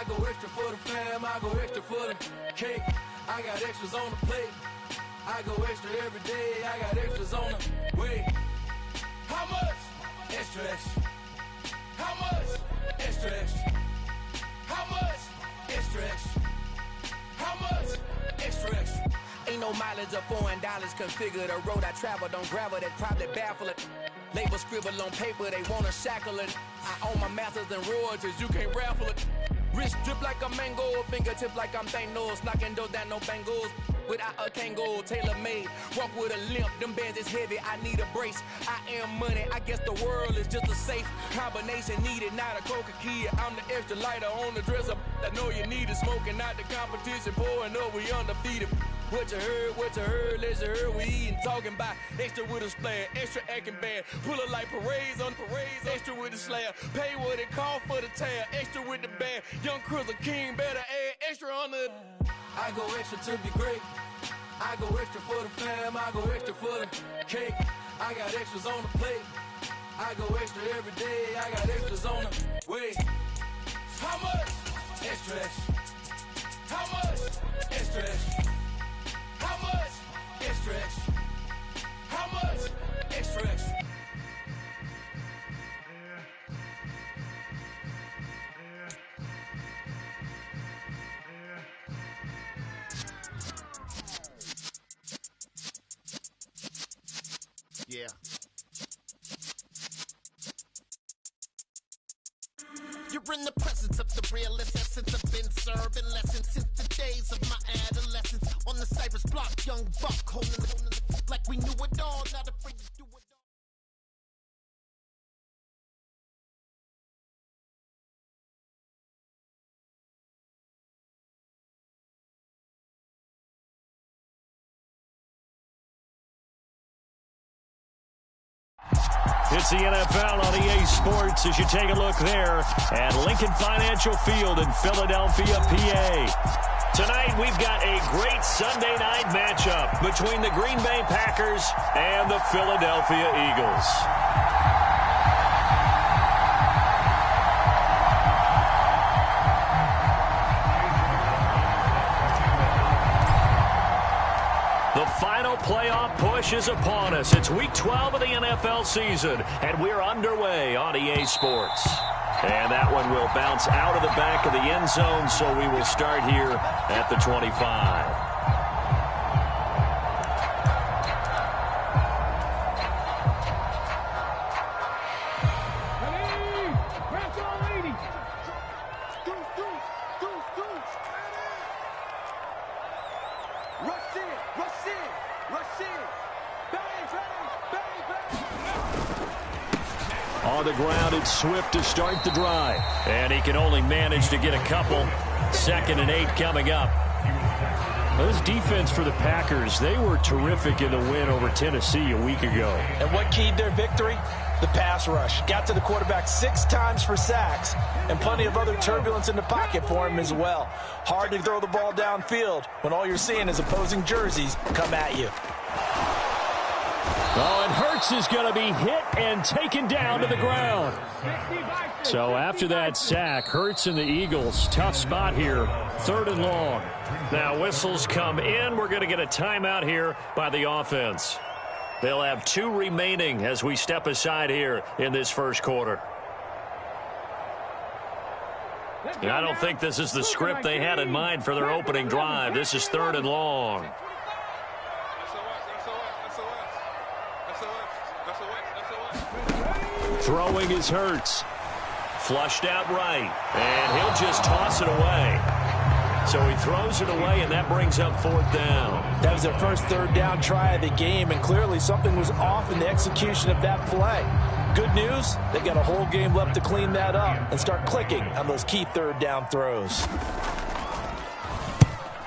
I go extra for the fam, I go extra for the cake. I got extras on the plate. I go extra every day, I got extras on the way. How much? Extra, extra. How much? Extra, extra. How much? Extra, extra. How much? Extra, extra. Ain't no mileage of $4 configure the road I travel. Don't gravel, that probably baffle it. Label scribble on paper, they wanna shackle it. I own my masters and royalties, you can't raffle it. Wrist drip like a mango, fingertip like I'm Thanos. Knocking those down, no bangles. Without a Kango, tailor-made. Walk with a limp, them bands is heavy, I need a brace. I am money, I guess the world is just a safe combination needed, not a coca key. I'm the extra lighter on the dresser. I know you need it, smoking out the competition, pouring up, we undefeated. What you heard, let you heard, we eatin', talking about extra with a splash, extra acting bad, pull it like parades on parades, extra with the slab, pay what it cost for the tab, extra with the bag, young Crizzle King, better add extra on the. I go extra to be great, I go extra for the fam, I go extra for the cake, I got extras on the plate, I go extra every day, I got extras on the way. How much? Extra, extra. How much? Extra, extra. How much? Extra, extra. How much? Extra, extra. Yeah. You're in the presence of the realest essence. I've been serving lessons since the days of my adolescence. On the Cypress block, young buck, holding it like we knew it all, not afraid to do it all. It's the NFL on EA Sports as you take a look there at Lincoln Financial Field in Philadelphia, PA. Tonight we've got a great Sunday night matchup between the Green Bay Packers and the Philadelphia Eagles. The final playoff push is upon us. It's week 12 of the NFL season, and we're underway on EA Sports. And that one will bounce out of the back of the end zone, so we will start here at the 25. On the ground, it's Swift to start the drive. And he can only manage to get a couple. 2nd and 8 coming up. Well, this defense for the Packers, they were terrific in the win over Tennessee a week ago. And what keyed their victory? The pass rush. Got to the quarterback 6 times for sacks, and plenty of other turbulence in the pocket for him as well. Hard to throw the ball downfield when all you're seeing is opposing jerseys come at you. Oh, and Hurts is going to be hit and taken down to the ground. So after that sack, Hurts and the Eagles, tough spot here, 3rd and long. Now whistles come in. We're going to get a timeout here by the offense. They'll have 2 remaining as we step aside here in this first quarter. And I don't think this is the script they had in mind for their opening drive. This is 3rd and long. Throwing is Hurts. Flushed out right. And he'll just toss it away. So he throws it away, and that brings up 4th down. That was their first 3rd down try of the game, and clearly something was off in the execution of that play. Good news, they've got a whole game left to clean that up and start clicking on those key 3rd down throws.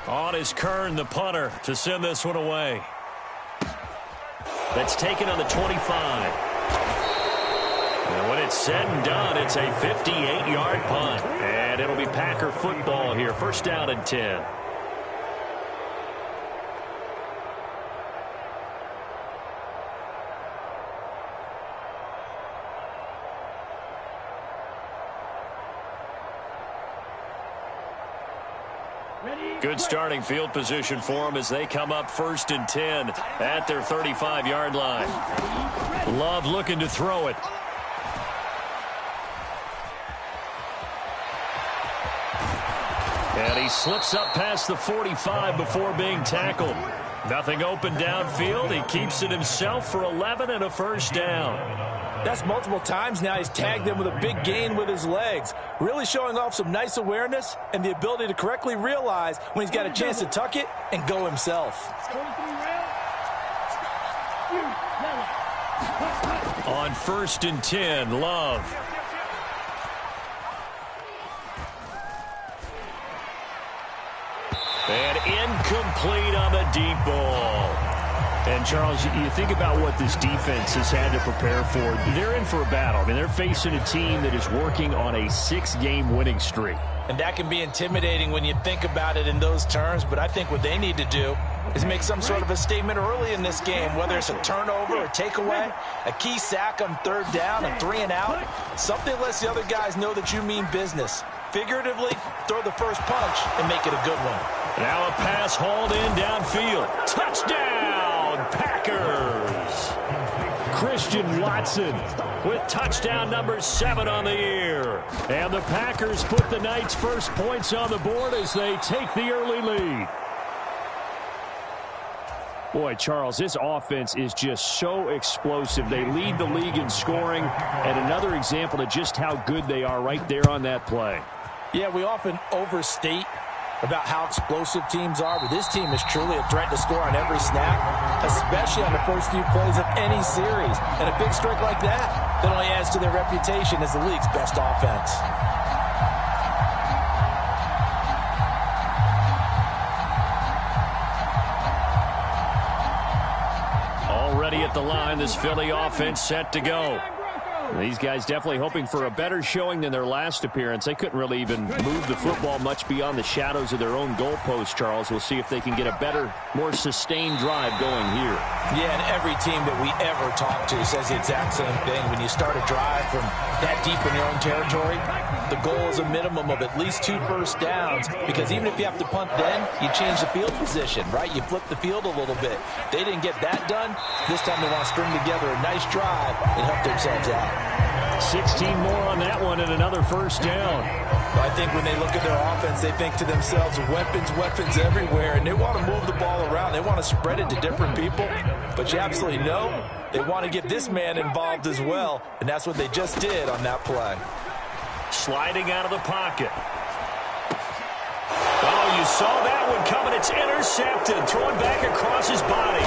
On is Kern, the punter, to send this one away. That's taken on the 25. And when it's said and done, it's a 58-yard punt. And it'll be Packer football here. 1st down and 10. Good starting field position for them as they come up 1st and 10 at their 35-yard line. Love looking to throw it. And he slips up past the 45 before being tackled. Nothing open downfield. He keeps it himself for 11 and a first down. That's multiple times now he's tagged them with a big gain with his legs. Really showing off some nice awareness and the ability to correctly realize when he's got a chance to tuck it and go himself. On 1st and 10, Love. And incomplete on the deep ball. And, Charles, you think about what this defense has had to prepare for. They're in for a battle. I mean, they're facing a team that is working on a 6-game winning streak. And that can be intimidating when you think about it in those terms. But I think what they need to do is make some sort of a statement early in this game, whether it's a turnover, a takeaway, a key sack on 3rd down, a 3 and out. Something lets the other guys know that you mean business. Figuratively, throw the first punch and make it a good one. Now a pass hauled in downfield. Touchdown, Packers! Christian Watson with touchdown number 7 on the year. And the Packers put the Knights' first points on the board as they take the early lead. Boy, Charles, this offense is just so explosive. They lead the league in scoring, and another example of just how good they are right there on that play. Yeah, we often overstate about how explosive teams are, but this team is truly a threat to score on every snap, especially on the first few plays of any series. And a big streak like that only adds to their reputation as the league's best offense. Already at the line, this Philly offense set to go. These guys definitely hoping for a better showing than their last appearance. They couldn't really even move the football much beyond the shadows of their own goalpost, Charles. We'll see if they can get a better, more sustained drive going here. Yeah, and every team that we ever talk to says the exact same thing. When you start a drive from that deep in your own territory, the goal is a minimum of at least 2 first downs, because even if you have to punt then, you change the field position, right? You flip the field a little bit. They didn't get that done. This time they want to string together a nice drive and help themselves out. 16 more on that one and another first down. I think when they look at their offense, they think to themselves, weapons everywhere, and they want to move the ball around. They want to spread it to different people, but you absolutely know they want to get this man involved as well, and that's what they just did on that play. Sliding out of the pocket. Oh, you saw that one coming. It's intercepted. Thrown back across his body.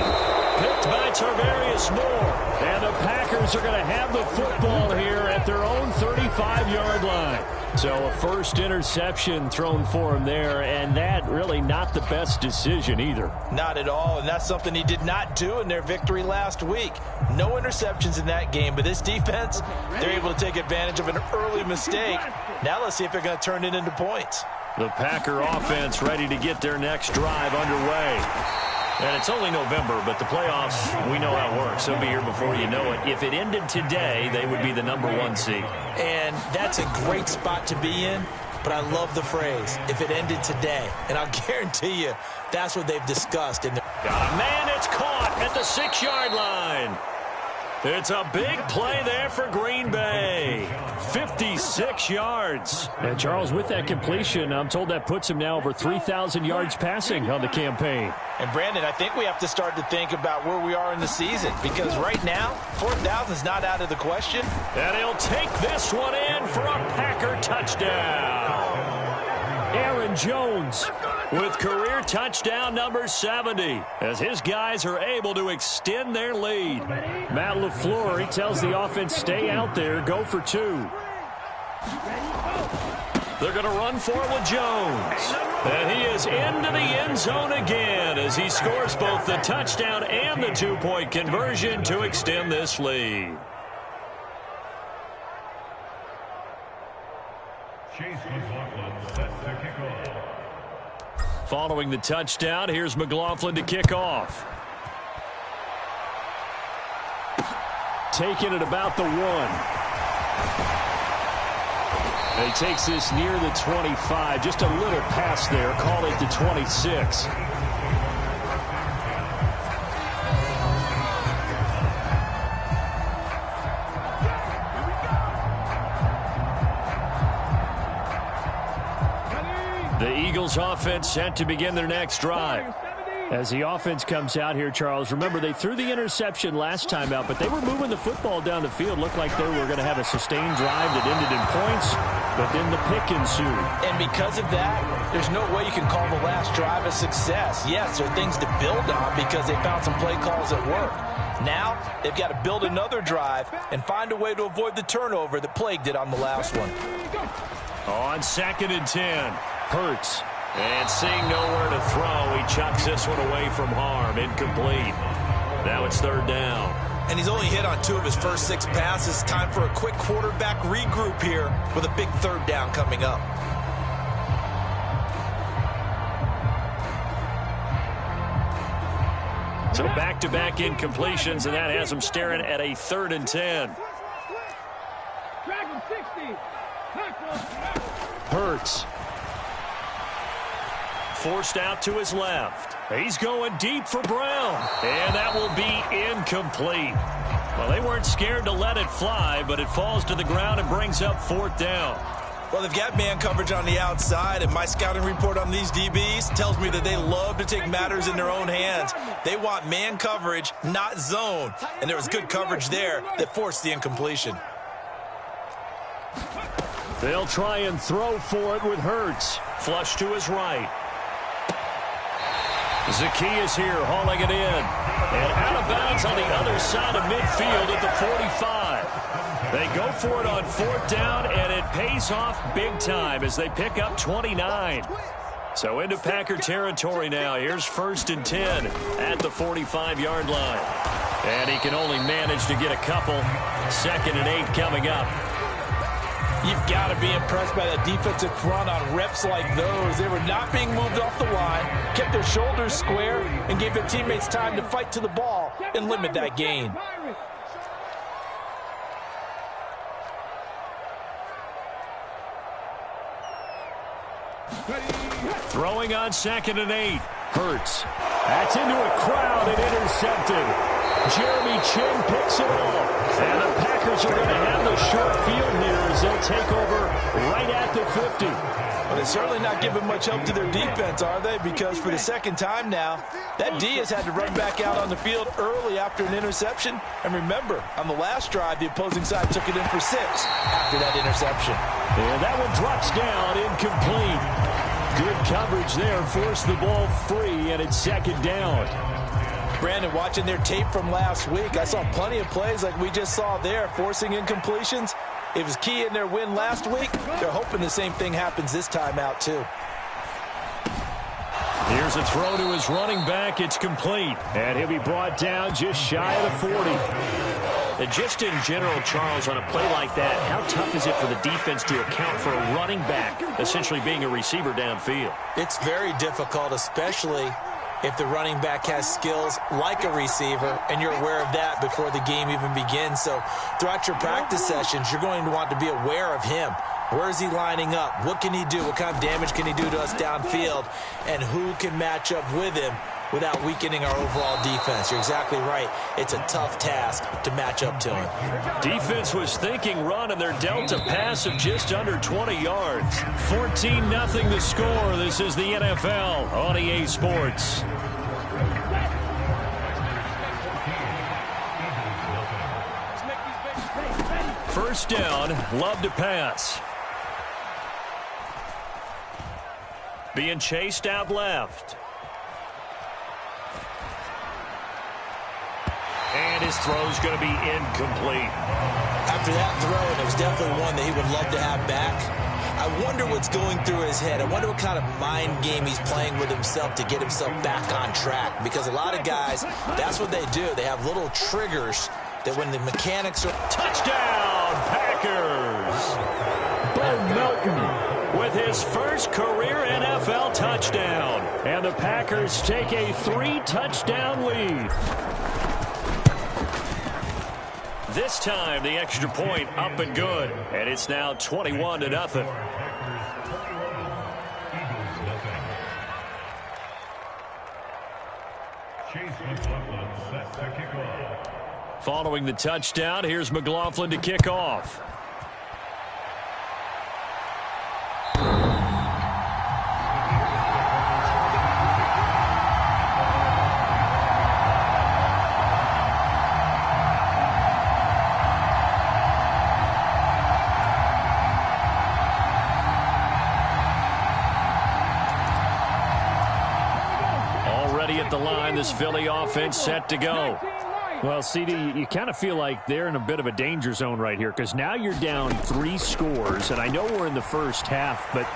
Picked by Tarvarius Moore. And the Packers are going to have the football here at their own 35-yard line. So a first interception thrown for him there, and that really not the best decision either. Not at all, and that's something he did not do in their victory last week. No interceptions in that game, but this defense, they're able to take advantage of an early mistake. Now let's see if they're going to turn it into points. The Packer offense ready to get their next drive underway. And it's only November, but the playoffs, we know how it works. They'll be here before you know it. If it ended today, they would be the #1 seed. And that's a great spot to be in, but I love the phrase, if it ended today. And I'll guarantee you, that's what they've discussed. Got a man, it's caught at the 6-yard line. It's a big play there for Green Bay. 56 yards. And Charles, with that completion, I'm told that puts him now over 3,000 yards passing on the campaign. And Brandon, I think we have to start to think about where we are in the season, because right now, 4,000 is not out of the question. And he'll take this one in for a Packer touchdown. Aaron Jones with career touchdown number 70 as his guys are able to extend their lead. Matt LaFleur, he tells the offense, stay out there, go for 2. They're going to run for it with Jones. And he is into the end zone again as he scores both the touchdown and the 2-point conversion to extend this lead. Following the touchdown, here's McLaughlin to kick off. Taking it about the 1. He takes this near the 25, just a little past there, call it the 26. The Eagles offense set to begin their next drive. As the offense comes out here, Charles, remember they threw the interception last time out, but they were moving the football down the field. Looked like they were going to have a sustained drive that ended in points, but then the pick ensued. And because of that, there's no way you can call the last drive a success. Yes, there are things to build on because they found some play calls that work. Now, they've got to build another drive and find a way to avoid the turnover that plagued it on the last one. On 2nd and 10, Hurts. And seeing nowhere to throw, he chucks this one away from harm. Incomplete. Now it's 3rd down. And he's only hit on 2 of his first 6 passes. Time for a quick quarterback regroup here with a big 3rd down coming up. So back-to-back incompletions, and that has him staring at a 3rd and 10. Hurts. Forced out to his left. He's going deep for Brown. And that will be incomplete. Well, they weren't scared to let it fly, but it falls to the ground and brings up 4th down. Well, they've got man coverage on the outside, and my scouting report on these DBs tells me that they love to take matters in their own hands. They want man coverage, not zone. And there was good coverage there that forced the incompletion. They'll try and throw for it with Hurts. Flush to his right. Zacchaeus here hauling it in. And out of bounds on the other side of midfield at the 45. They go for it on 4th down, and it pays off big time as they pick up 29. So into Packer territory now. Here's 1st and 10 at the 45-yard line. And he can only manage to get a couple. 2nd and 8 coming up. You've got to be impressed by that defensive front on reps like those. They were not being moved off the line, kept their shoulders square, and gave their teammates time to fight to the ball and limit that gain. Throwing on 2nd and 8. Hurts. That's into a crowd and intercepted. Jeremy Chinn picks it off. And the Packers are going to have the short field here as they'll take over right at the 50. Well, they're certainly not giving much help to their defense, are they? Because for the 2nd time now, that D has had to run back out on the field early after an interception. And remember, on the last drive, the opposing side took it in for 6 after that interception. And that one drops down, incomplete. Good coverage there, forced the ball free, and it's 2nd down. Brandon, watching their tape from last week, I saw plenty of plays like we just saw there, forcing incompletions. It was key in their win last week. They're hoping the same thing happens this time out, too. Here's a throw to his running back. It's complete. And he'll be brought down just shy of the 40. And just in general, Charles, on a play like that, how tough is it for the defense to account for a running back essentially being a receiver downfield? It's very difficult, especially if the running back has skills like a receiver, and you're aware of that before the game even begins. So throughout your practice sessions, you're going to want to be aware of him. Where is he lining up? What can he do? What kind of damage can he do to us downfield? And who can match up with him without weakening our overall defense? You're exactly right. It's a tough task to match up to him. Defense was thinking run, and they're dealt a pass of just under 20 yards. 14-0 the score. This is the NFL on EA Sports. First down, Love to pass. Being chased out left. And his throw's going to be incomplete. After that throw, it was definitely one that he would love to have back. I wonder what's going through his head. I wonder what kind of mind game he's playing with himself to get himself back on track. Because a lot of guys, that's what they do. They have little triggers that when the mechanics are... Touchdown, Packers! Bo Melton with his first career NFL touchdown. And the Packers take a 3-touchdown lead. This time, the extra point up and good. And it's now 21-0. Following the touchdown, here's McLaughlin to kick off. Already at the line, this Philly offense set to go. Well, CD, you kind of feel like they're in a bit of a danger zone right here because now you're down 3 scores, and I know we're in the first half, but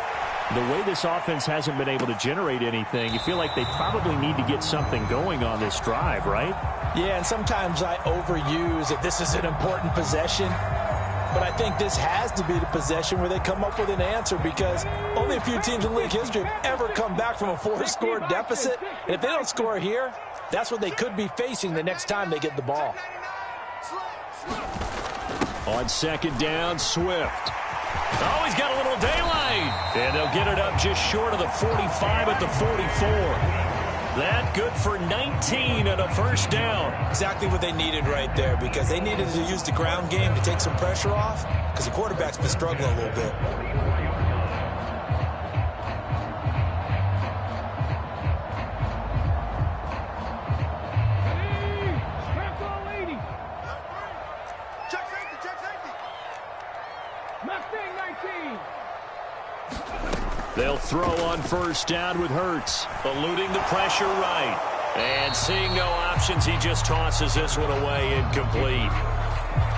the way this offense hasn't been able to generate anything, you feel like they probably need to get something going on this drive, right? Yeah, and sometimes I overuse that this is an important possession, but I think this has to be the possession where they come up with an answer because only a few teams in league history have ever come back from a 4-score deficit, and if they don't score here, that's what they could be facing the next time they get the ball. On second down, Swift. Oh, he's got a little daylight. And they'll get it up just short of the 45 at the 44. That good for 19 and a first down. Exactly what they needed right there because they needed to use the ground game to take some pressure off because the quarterback's been struggling a little bit. They'll throw on first down with Hurts, eluding the pressure right. And seeing no options, he just tosses this one away incomplete.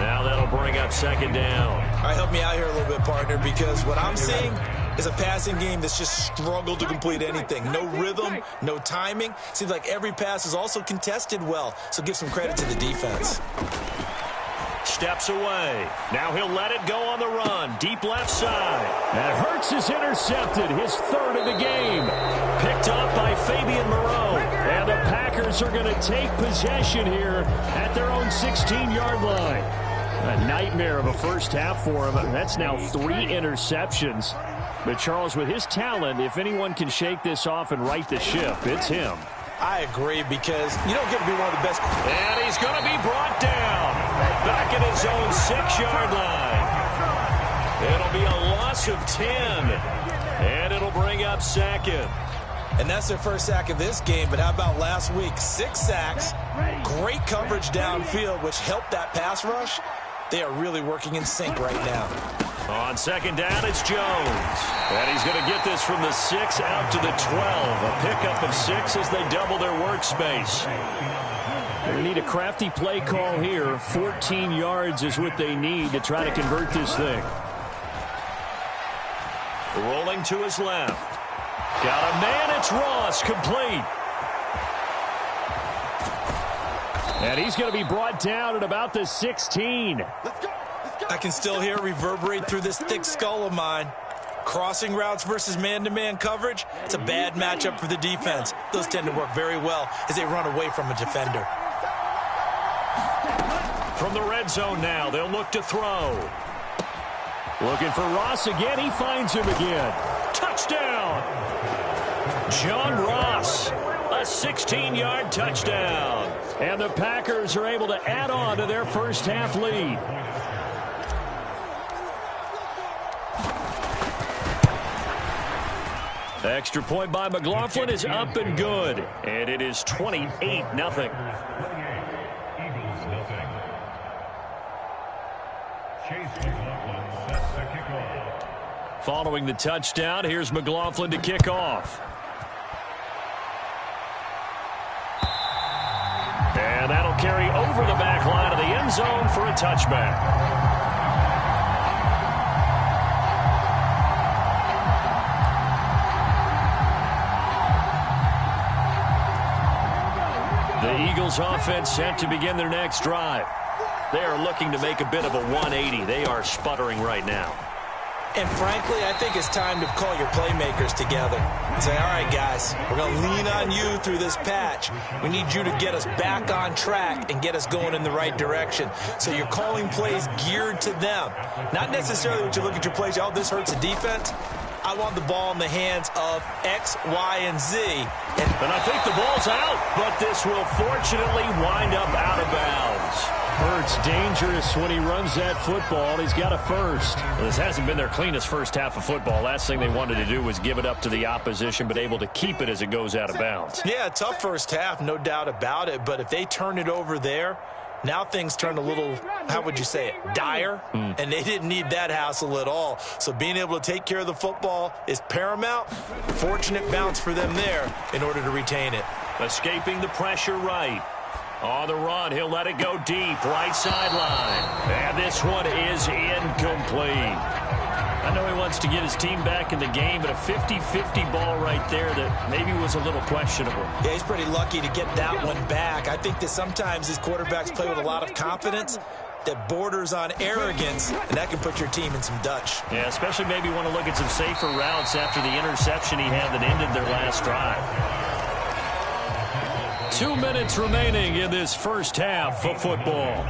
Now that'll bring up second down. All right, help me out here a little bit, partner, because what I'm seeing is a passing game that's just struggled to complete anything. No rhythm, no timing. Seems like every pass is also contested well, so give some credit to the defense. Steps away. Now he'll let it go on the run. Deep left side. And Hurts is intercepted. His third of the game. Picked up by Fabian Moreau. And the Packers are going to take possession here at their own 16-yard line. A nightmare of a first half for him. That's now 3 interceptions. But Charles, with his talent, if anyone can shake this off and right the ship, it's him. I agree because you don't get to be one of the best. And he's going to be brought down back at his own 6-yard line. It'll be a loss of 10. And it'll bring up second. And that's their first sack of this game. But how about last week? 6 sacks, great coverage downfield, which helped that pass rush. They are really working in sync right now. On second down, it's Jones. And he's going to get this from the 6 out to the 12. A pickup of 6 as they double their workspace. They need a crafty play call here. 14 yards is what they need to try to convert this thing. Rolling to his left. Got a man, it's Ross, complete. And he's going to be brought down at about the 16. I can still hear it reverberate through this thick skull of mine. Crossing routes versus man-to-man coverage, it's a bad matchup for the defense. Those tend to work very well as they run away from a defender. From the red zone now, they'll look to throw. Looking for Ross again. He finds him again. Touchdown! John Ross, a 16-yard touchdown. And the Packers are able to add on to their first half lead. Extra point by McLaughlin is up and good. And it is 28-0. Following the touchdown, here's McLaughlin to kick off. And that'll carry over the back line of the end zone for a touchback. The Eagles offense set to begin their next drive. They are looking to make a bit of a 180. They are sputtering right now. And frankly, I think it's time to call your playmakers together and say, all right, guys, we're going to lean on you through this patch. We need you to get us back on track and get us going in the right direction. So you're calling plays geared to them. Not necessarily what you look at your plays, oh, this hurts the defense. I want the ball in the hands of X, Y, and Z. And I think the ball's out, but this will fortunately wind up out of bounds. Hurts dangerous when he runs that football. He's got a first. This hasn't been their cleanest first half of football. Last thing they wanted to do was give it up to the opposition, but able to keep it as it goes out of bounds. Yeah, tough first half, no doubt about it. But if they turn it over there, now things turn a little, how would you say it, dire? And they didn't need that hassle at all. So being able to take care of the football is paramount. Fortunate bounce for them there in order to retain it. Escaping the pressure right. On the run, he'll let it go deep, right sideline. And this one is incomplete. I know he wants to get his team back in the game, but a 50-50 ball right there that maybe was a little questionable. Yeah, he's pretty lucky to get that one back. I think that sometimes these quarterbacks play with a lot of confidence that borders on arrogance, and that can put your team in some Dutch. Yeah, especially maybe want to look at some safer routes after the interception he had that ended their last drive. 2 minutes remaining in this first half of football.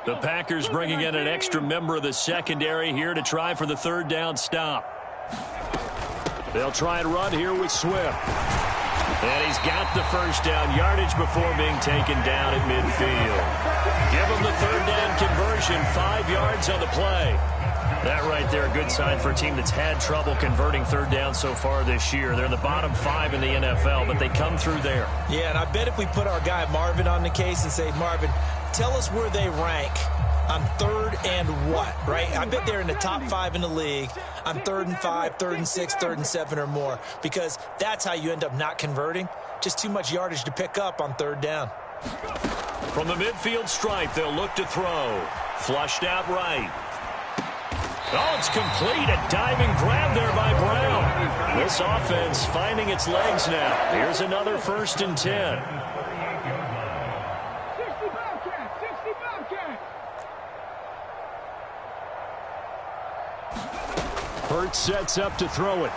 The Packers bringing in an extra member of the secondary here to try for the third down stop. They'll try and run here with Swift. And he's got the first down yardage before being taken down at midfield. Give him the third down conversion, 5 yards on the play. That right there, a good sign for a team that's had trouble converting third down so far this year. They're in the bottom 5 in the NFL, but they come through there. Yeah, and I bet if we put our guy Marvin on the case and say, Marvin, tell us where they rank on third and what, right? I bet they're in the top 5 in the league on 3rd and 5, 3rd and 6, 3rd and 7 or more, because that's how you end up not converting. Just too much yardage to pick up on third down. From the midfield stripe, they'll look to throw. Flushed out right. Oh, it's complete. A diving grab there by Brown. This offense finding its legs now. Here's another 1st and 10. Hurts sets up to throw it.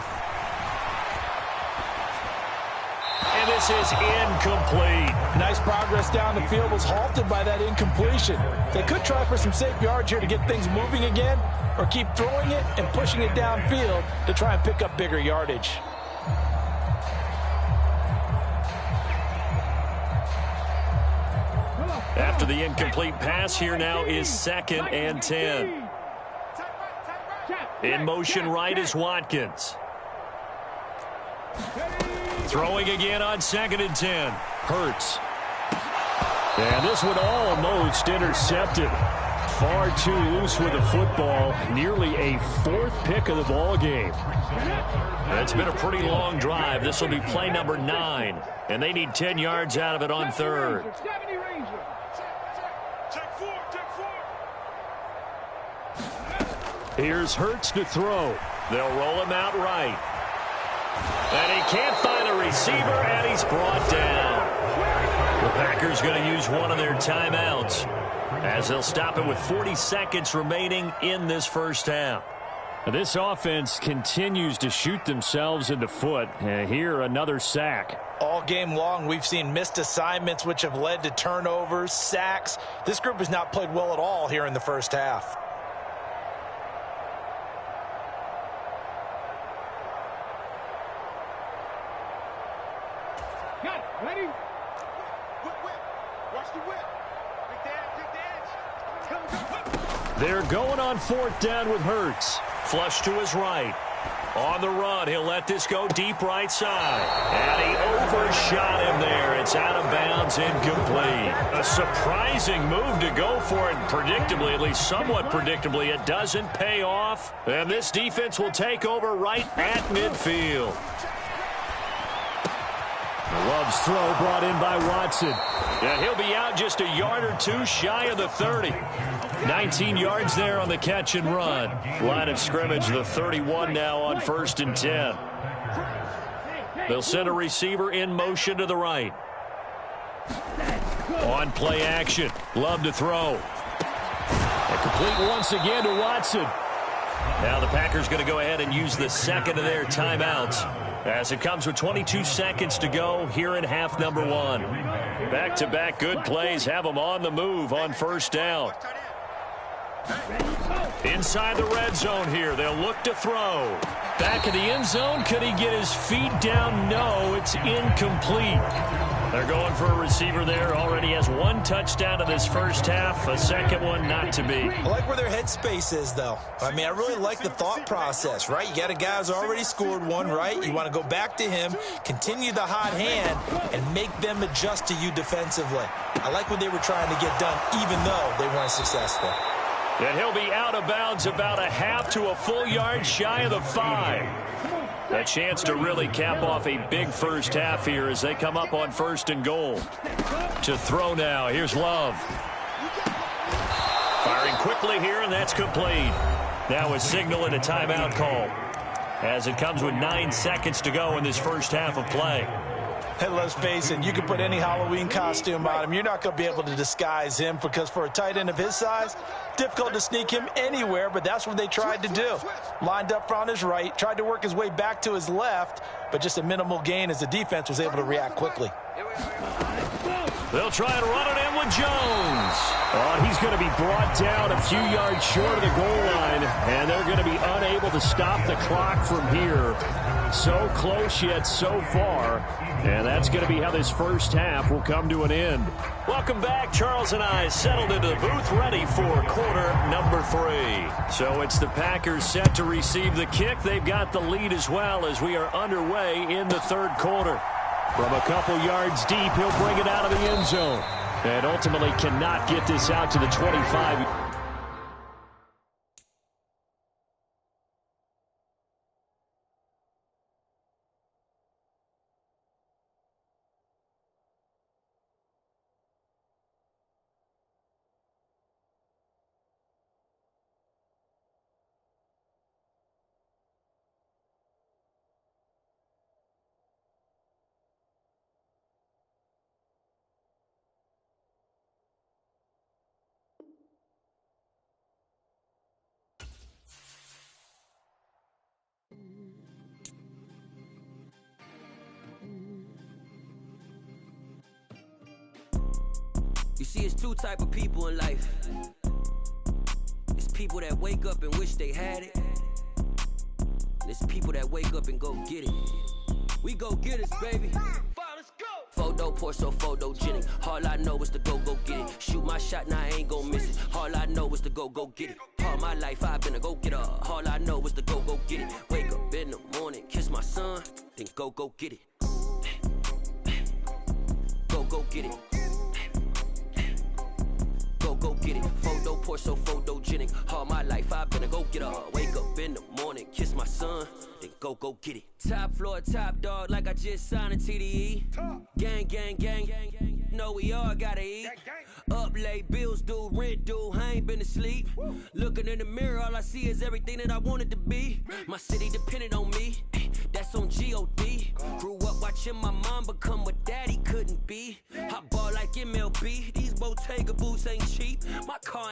And this is incomplete. Nice progress down the field, was halted by that incompletion. They could try for some safe yards here to get things moving again, or keep throwing it and pushing it downfield to try and pick up bigger yardage. After the incomplete pass, here now is 2nd and 10. In motion right is Watkins. Throwing again on 2nd and 10. Hurts. And this one almost intercepted. Far too loose with the football. Nearly a 4th pick of the ball game. It's been a pretty long drive. This will be play number 9. And they need 10 yards out of it on 3rd. Here's Hurts to throw. They'll roll him out right. And he can't find a receiver, and he's brought down. The Packers going to use one of their timeouts as they'll stop it with 40 seconds remaining in this first half. This offense continues to shoot themselves in the foot. Here, another sack. All game long, we've seen missed assignments, which have led to turnovers, sacks. This group has not played well at all here in the first half. Ready? Whip. Watch the whip. Big They're going on 4th down with Hurts. Flush to his right. On the run, he'll let this go deep right side. And he overshot him there. It's out of bounds, incomplete. A surprising move to go for it. Predictably, at least somewhat predictably, it doesn't pay off. And this defense will take over right at midfield. Love's throw brought in by Watson. And he'll be out just a yard or 2 shy of the 30. 19 yards there on the catch and run. Line of scrimmage, the 31 now on 1st and 10. They'll send a receiver in motion to the right. On play action. Love to throw. And complete once again to Watson. Now the Packers going to go ahead and use the second of their timeouts as it comes with 22 seconds to go here in half number one. Back-to-back good plays have them on the move on first down. Inside the red zone here. They'll look to throw. Back in the end zone. Could he get his feet down? No, it's incomplete. They're going for a receiver there. Already has one touchdown in this first half. A second one not to be. I like where their headspace is, though. I mean, I really like the thought process, right? You got a guy who's already scored one, right? You want to go back to him, continue the hot hand, and make them adjust to you defensively. I like what they were trying to get done, even though they weren't successful. And he'll be out of bounds about a half to a full yard shy of the 5. A chance to really cap off a big first half here as they come up on first and goal. To throw now. Here's Love. Firing quickly here, and that's complete. Now a signal and a timeout call as it comes with 9 seconds to go in this first half of play. Hey, let's face it, you can put any Halloween costume on him. You're not going to be able to disguise him because for a tight end of his size, difficult to sneak him anywhere, but that's what they tried to do. Lined up on his right, tried to work his way back to his left, but just a minimal gain as the defense was able to react quickly. They'll try and run it in with Jones. Oh, he's going to be brought down a few yards short of the goal line, and they're going to be unable to stop the clock from here. So close yet so far, and that's going to be how this first half will come to an end. Welcome back. Charles and I settled into the booth ready for quarter number 3. So it's the Packers set to receive the kick. They've got the lead as well as we are underway in the third quarter. From a couple yards deep, he'll bring it out of the end zone and ultimately cannot get this out to the 25. You see, it's two type of people in life. It's people that wake up and wish they had it. And it's people that wake up and go get it. We go get it, baby. Let's go. Photo pour so photogenic. All I know is to go get it. Shoot my shot, now I ain't gon' miss it. All I know is to go get it. All my life I've been a go-getter. All I know is to go get it. Wake up in the morning, kiss my son, then go get it. Go get it. Go get it. Photo pour so photogenic. All my life I've been a go-getter. Wake up in the morning, kiss my son, then go get it. Top floor, top dog, like I just signed a TDE. Gang, gang, gang, gang. Know we all gotta eat. Up late, bills due, rent due, I ain't been asleep. Looking in the mirror, all I see is everything that I wanted to be. My city depended on me, that's on G.O.D. Grew up watching my mom become what daddy couldn't be. I ball like MLB, these Bottega boots ain't cheap. My car ain't